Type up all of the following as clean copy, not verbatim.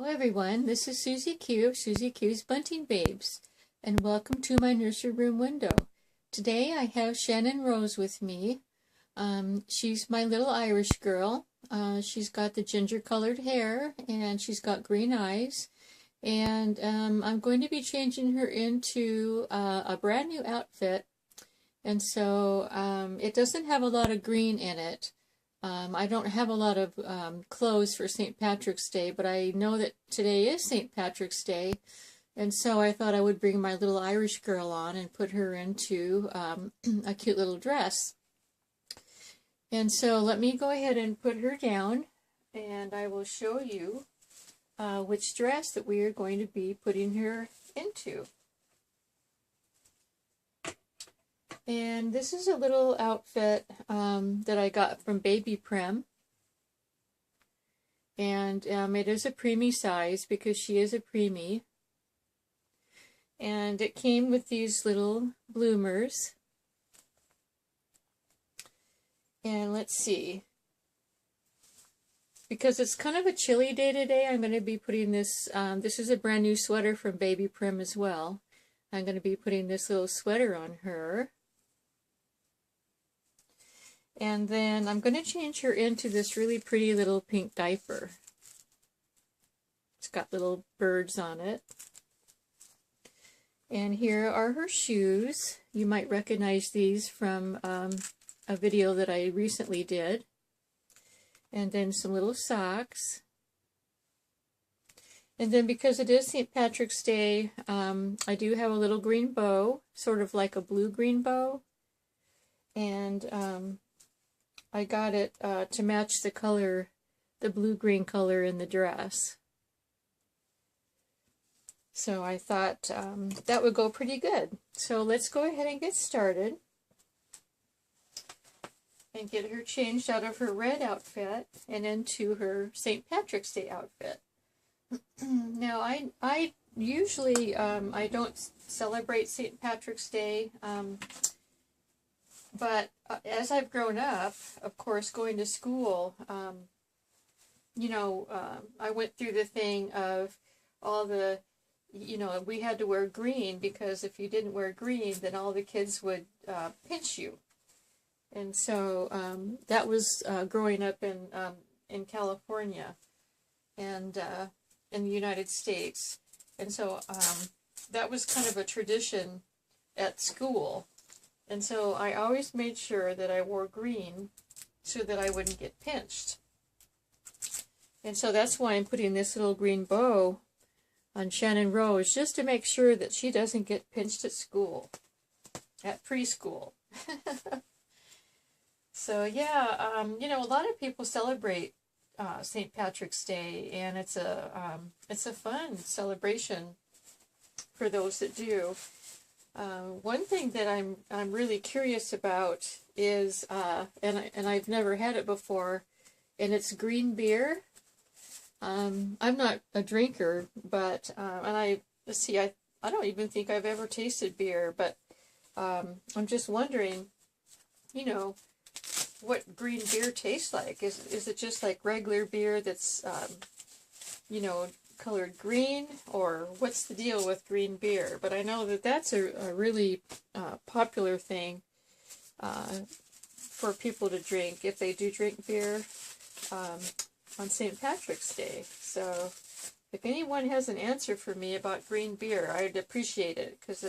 Hello everyone, this is Susie Q of Susie Q's Bunting Babes, and welcome to my nursery room window. Today I have Shannon Rose with me. She's my little Irish girl. She's got the ginger colored hair and she's got green eyes, and I'm going to be changing her into a brand new outfit, and so it doesn't have a lot of green in it. I don't have a lot of clothes for St. Patrick's Day, but I know that today is St. Patrick's Day, and so I thought I would bring my little Irish girl on and put her into a cute little dress. And so let me go ahead and put her down, and I will show you which dress that we are going to be putting her into. And this is a little outfit that I got from Baby Prim. And it is a preemie size because she is a preemie. And it came with these little bloomers. And let's see. Because it's kind of a chilly day today, I'm going to be putting this, this is a brand new sweater from Baby Prim as well. I'm going to be putting this little sweater on her. And then I'm going to change her into this really pretty little pink diaper. It's got little birds on it. And here are her shoes. You might recognize these from a video that I recently did. And then some little socks. And then because it is St. Patrick's Day, I do have a little green bow, sort of like a blue-green bow. And I got it to match the color, the blue-green color in the dress. So I thought that would go pretty good. So let's go ahead and get started and get her changed out of her red outfit and into her St. Patrick's Day outfit. Now I usually I don't celebrate St. Patrick's Day. But as I've grown up, of course, going to school, you know, I went through the thing of all the, you know, we had to wear green because if you didn't wear green, then all the kids would pinch you. And so that was growing up in California and in the United States. And so that was kind of a tradition at school. And so I always made sure that I wore green so that I wouldn't get pinched. And so that's why I'm putting this little green bow on Shannon Rose, just to make sure that she doesn't get pinched at school, at preschool. So yeah, you know, a lot of people celebrate St. Patrick's Day, and it's a fun celebration for those that do. One thing that I'm really curious about is, and I've never had it before, and it's green beer. I'm not a drinker, but let's see, I don't even think I've ever tasted beer, but I'm just wondering, you know, what green beer tastes like. Is it just like regular beer that's, you know, colored green, or what's the deal with green beer? But I know that that's a really popular thing for people to drink if they do drink beer on St. Patrick's Day. So if anyone has an answer for me about green beer, I'd appreciate it, because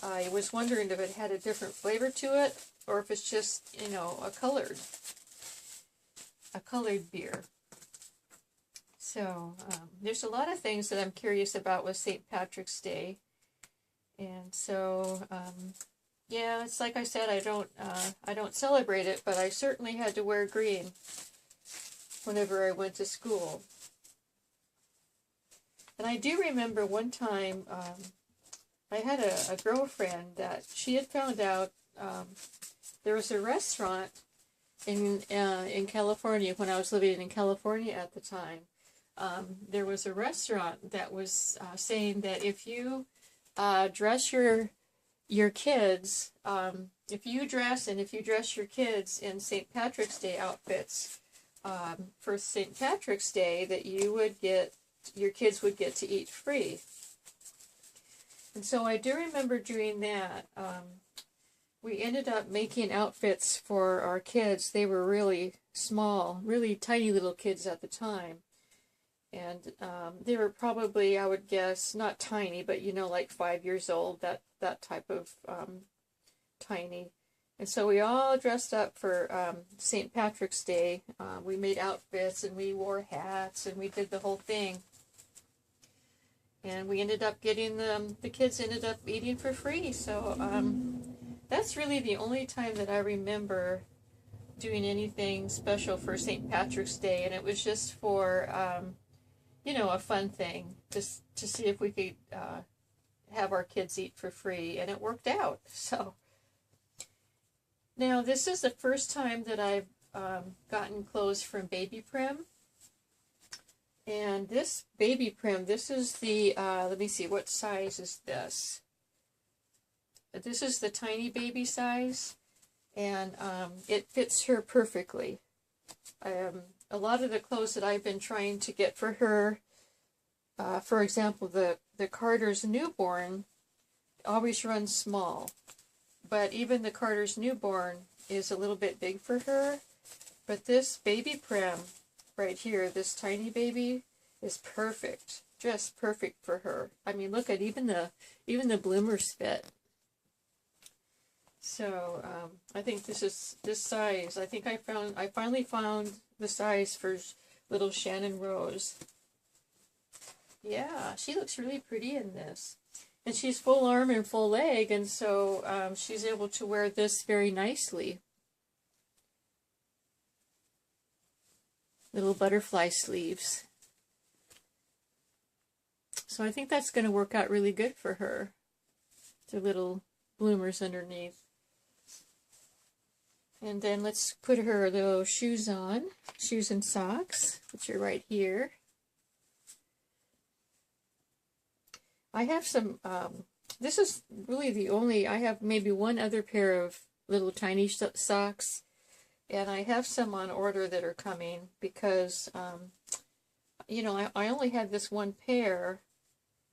I was wondering if it had a different flavor to it, or if it's just, you know, a colored beer. So there's a lot of things that I'm curious about with St. Patrick's Day, and so yeah, it's like I said, I don't celebrate it, but I certainly had to wear green whenever I went to school. And I do remember one time I had a girlfriend that she had found out there was a restaurant in California when I was living in California at the time. There was a restaurant that was saying that if you dress your kids, if you dress your kids in St. Patrick's Day outfits for St. Patrick's Day, that you would get your kids would get to eat free. And so I do remember doing that. We ended up making outfits for our kids. They were really small, really tiny little kids at the time. And they were probably, I would guess, not tiny, but you know, like 5 years old, that type of tiny. And so we all dressed up for St. Patrick's Day. We made outfits and we wore hats and we did the whole thing. And we ended up getting the kids ended up eating for free. So that's really the only time that I remember doing anything special for St. Patrick's Day. And it was just for, you know, a fun thing, just to see if we could have our kids eat for free. And it worked out. So now this is the first time that I've gotten clothes from Baby Prim. And this Baby Prim, this is the, let me see, what size is this? This is the tiny baby size, and it fits her perfectly. A lot of the clothes that I've been trying to get for her, for example, the Carter's newborn always runs small. But even the Carter's newborn is a little bit big for her. But this Baby Prim right here, this tiny baby, is perfect. Just perfect for her. I mean, look at even the bloomers fit. So I think this size. I think I finally found the size for little Shannon Rose. Yeah, she looks really pretty in this. And she's full arm and full leg, and so she's able to wear this very nicely. Little butterfly sleeves. So I think that's going to work out really good for her. The little bloomers underneath. And then let's put her little shoes on. Shoes and socks, which are right here. I have some, this is really the only, I have maybe one other pair of little tiny socks. And I have some on order that are coming because, you know, I only had this one pair,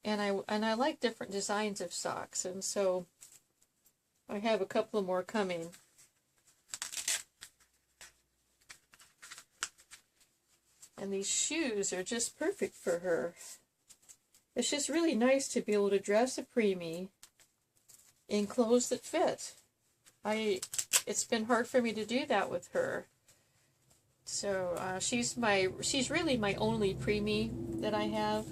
and I like different designs of socks, and so I have a couple more coming. And these shoes are just perfect for her. It's just really nice to be able to dress a preemie in clothes that fit. It's been hard for me to do that with her. So she's really my only preemie that I have.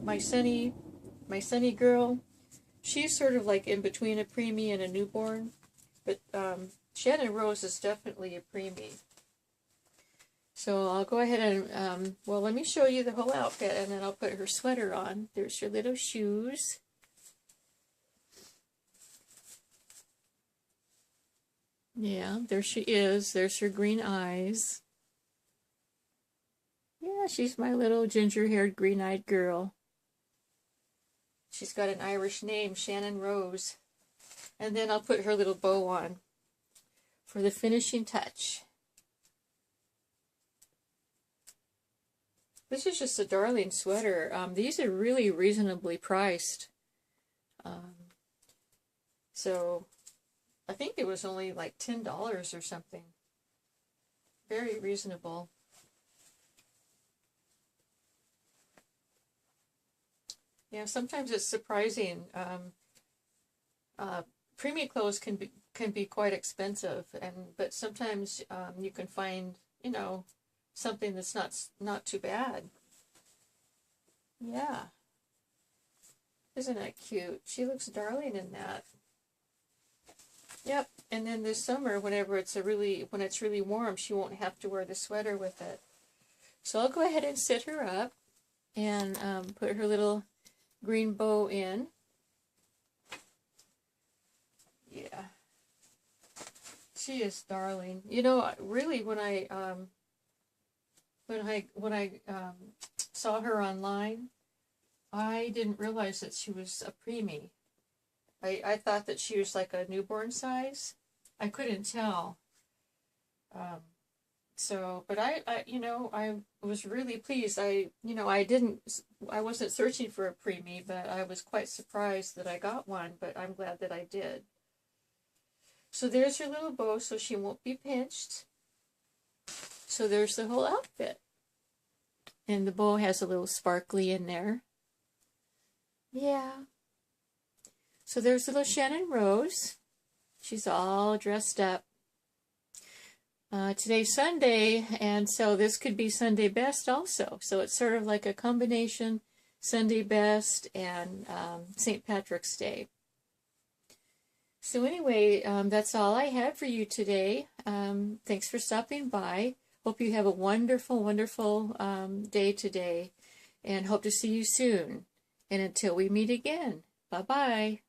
My Sunny girl, she's sort of like in between a preemie and a newborn, but Shannon Rose is definitely a preemie. So I'll go ahead and well, let me show you the whole outfit, and then I'll put her sweater on. There's her little shoes. Yeah, there she is. There's her green eyes. Yeah, she's my little ginger-haired, green-eyed girl. She's got an Irish name, Shannon Rose. And then I'll put her little bow on for the finishing touch. This is just a darling sweater. These are really reasonably priced. So I think it was only like $10 or something. Very reasonable. Yeah, sometimes it's surprising. Preemie clothes can be quite expensive, but sometimes you can find, you know, something that's not too bad. Yeah. Isn't that cute? She looks darling in that. Yep, and then this summer, when it's really warm, she won't have to wear the sweater with it. So I'll go ahead and sit her up and put her little green bow in. Yeah, she is darling. You know, really, when I saw her online, I didn't realize that she was a preemie. I thought that she was like a newborn size. I couldn't tell. So, but I was really pleased. I wasn't searching for a preemie, but I was quite surprised that I got one, but I'm glad that I did. So there's your little bow, so she won't be pinched. So there's the whole outfit. And the bow has a little sparkly in there. Yeah. So there's little Shannon Rose. She's all dressed up. Today's Sunday, and so this could be Sunday best also. So it's sort of like a combination Sunday best and St. Patrick's Day. So anyway, that's all I had for you today. Thanks for stopping by. Hope you have a wonderful, wonderful day today, and hope to see you soon. And until we meet again, bye-bye.